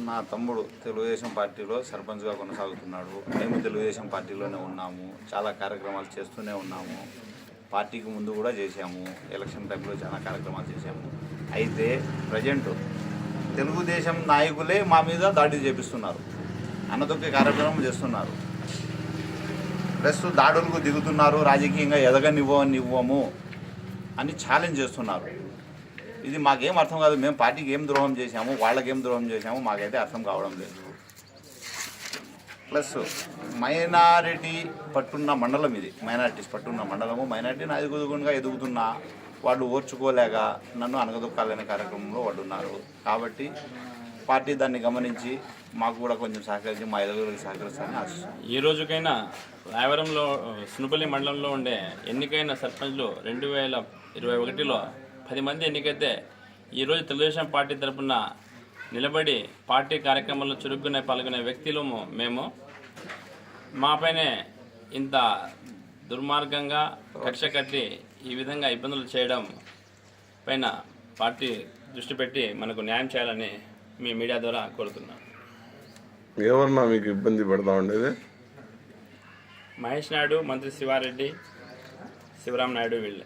నా తమ్ముడు తెలుగుదేశం పార్టీలో సర్పంచ్గా కొనసాగుతున్నాడు. మేము తెలుగుదేశం పార్టీలోనే ఉన్నాము. చాలా కార్యక్రమాలు చేస్తూనే ఉన్నాము. పార్టీకి ముందు కూడా చేశాము. ఎలక్షన్ టైంలో చాలా కార్యక్రమాలు చేశాము. అయితే ప్రజెంట్ తెలుగుదేశం నాయకులే మా మీద దాడి చేపిస్తున్నారు, అన్నదొక్కే కార్యక్రమం చేస్తున్నారు. ప్లస్ దాడులకు దిగుతున్నారు, రాజకీయంగా ఎదగనివ్వము అని ఛాలెంజ్ చేస్తున్నారు. ఇది మాకేం అర్థం కాదు. మేము పార్టీకి ఏం ద్రోహం చేశాము, వాళ్ళకేం ద్రోహం చేశాము మాకైతే అర్థం కావడం లేదు. ప్లస్ మైనారిటీ పట్టున్న మండలం ఇది, మైనారిటీస్ పట్టున్న మండలము. మైనారిటీని అదుగుదుగుండగా ఎదుగుతున్నా వాళ్ళు ఓర్చుకోలేక నన్ను అనగదొక్కాలనే కార్యక్రమంలో వాళ్ళు ఉన్నారు. కాబట్టి పార్టీ దాన్ని గమనించి మాకు కూడా కొంచెం సహకరించి మా ఎదుగుదలకు సహకరిస్తారని ఆశిస్తున్నాను. ఈ రోజుకైనా రాయవరంలో సునుపల్లి మండలంలో ఉండే ఎన్నికైన సర్పంచ్లు 2021లో 10 మంది ఎన్నికైతే ఈరోజు తెలుగుదేశం పార్టీ తరఫున నిలబడి పార్టీ కార్యక్రమాల్లో చురుగ్గానే పాల్గొనే వ్యక్తులు మేము. మాపైనే ఇంత దుర్మార్గంగా కక్ష కట్టి ఈ విధంగా ఇబ్బందులు చేయడం పైన పార్టీ దృష్టి పెట్టి మనకు న్యాయం చేయాలని మీ మీడియా ద్వారా కోరుతున్నాం. ఎవరన్నా మీకు ఇబ్బంది పడతా ఉండేది? మహేష్ నాయుడు, మంత్రి శివారెడ్డి, శివరాం నాయుడు వీళ్ళే.